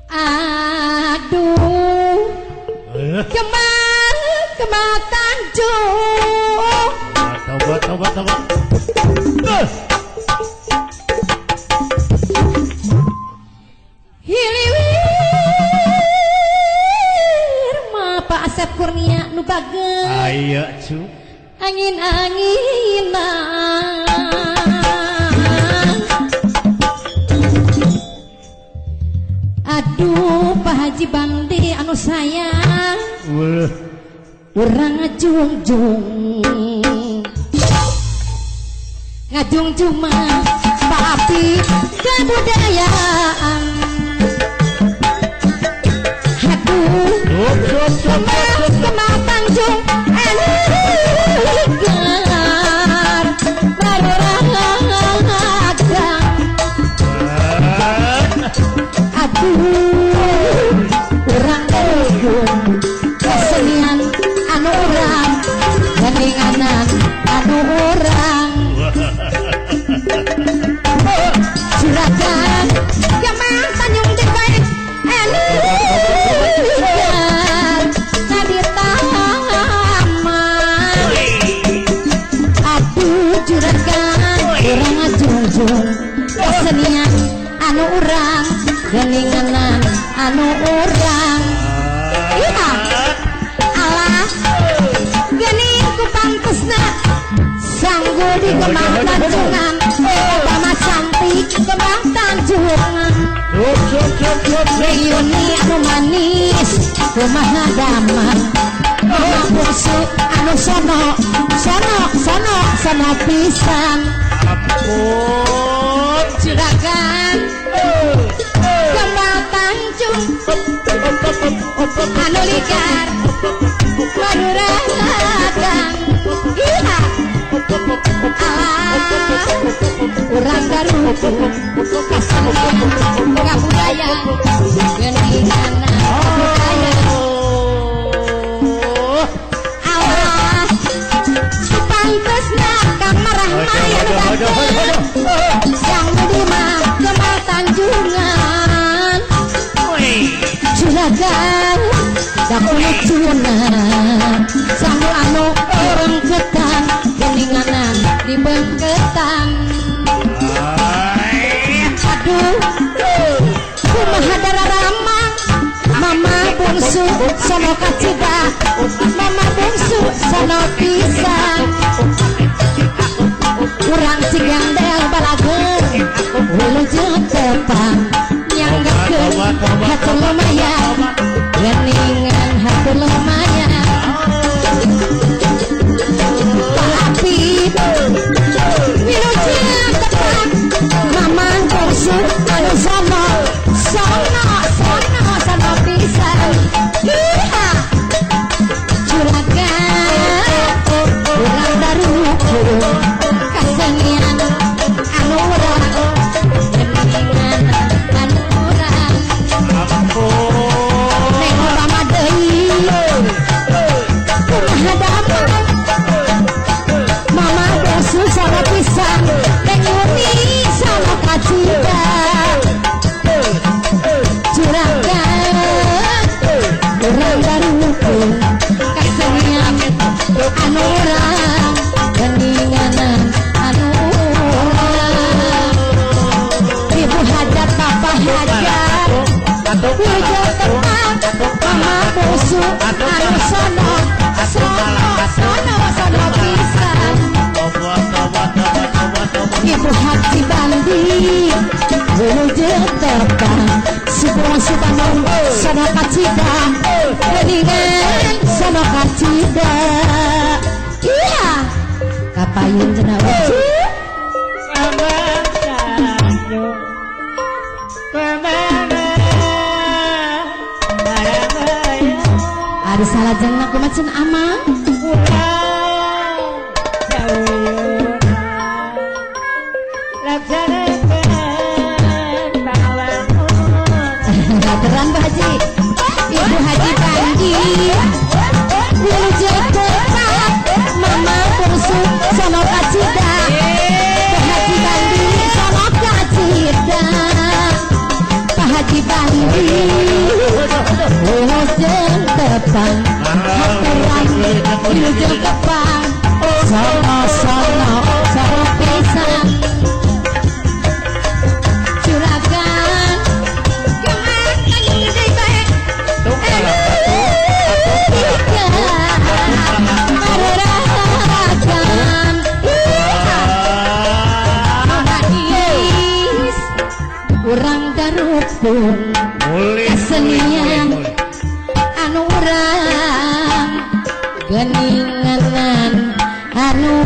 Aduh Kemang Tanjung Tobat Hiliwir Ma Pak Asep Kurnia nu bageus ayo cu angin-anginan aduh Pak Haji Bandi anu sayang urang ngajungjung mah Pak Api kebudayaan aduh Kemang Tanjung Eligar Bararagang aduh urang Bandung kesenian anu urang geninganan anu urang juragan Kemang Tanjung di baik Eligar tadi taman aduh juragan urang ngajungjung kesenian anu urang geninganan anu urang iya alah gening ku pantesna sanggul di Kemang Tanjungan Obama cantik Kemang Tanjungan reuni anu manis kumaha daman mama bungsu anu sono pisan ampun juragan Kemang Tanjung anu ligar Maduragan iya urang Daruku kasenian kabudaya geninganan kabudaya Allah pantesna Kang Marah Maya yang Budima Kemang Tanjungan juragan dakuna cuna sanggul anu orang ketan geninganan di bengketan aduh kumaha dararama mama bungsu sono kacida mama bungsu sono pisan urang Cigandel balageun wilujeng tepang nyanggakeun hatu lumayan geningan hatu lumayan Pak Api wilujeng tepang mama bungsu anu sono pisan iya juragan urang Daruku kasenian anu urang geningan anu urang neng Obama deui kumaha daman mama bungsu sono pisan teh Yuni sono kacida juragan urang Daruku kasenian anu urang geninganan anu urang ibu hajat bapak hajat wilujeng tepang mama bungsu anu sono pisan ibu Haji Bandi wilujeng tepang si Bandung sono kacida geningan sono kacida iya kapayun cenah uci ada salah jengna kumaha cenah amang terang Pak Haji Ibu Haji Bandi wilujeng tepang mama bungsu sono kacida Pak Haji Bandi sono kacida Pak Haji Bali Ujung depan Haturan Ujung depan Sono pisan Juragan Kemakan gede baik Marerakan Manis Urang darupun Kesenian Anu urang Geninganan Anu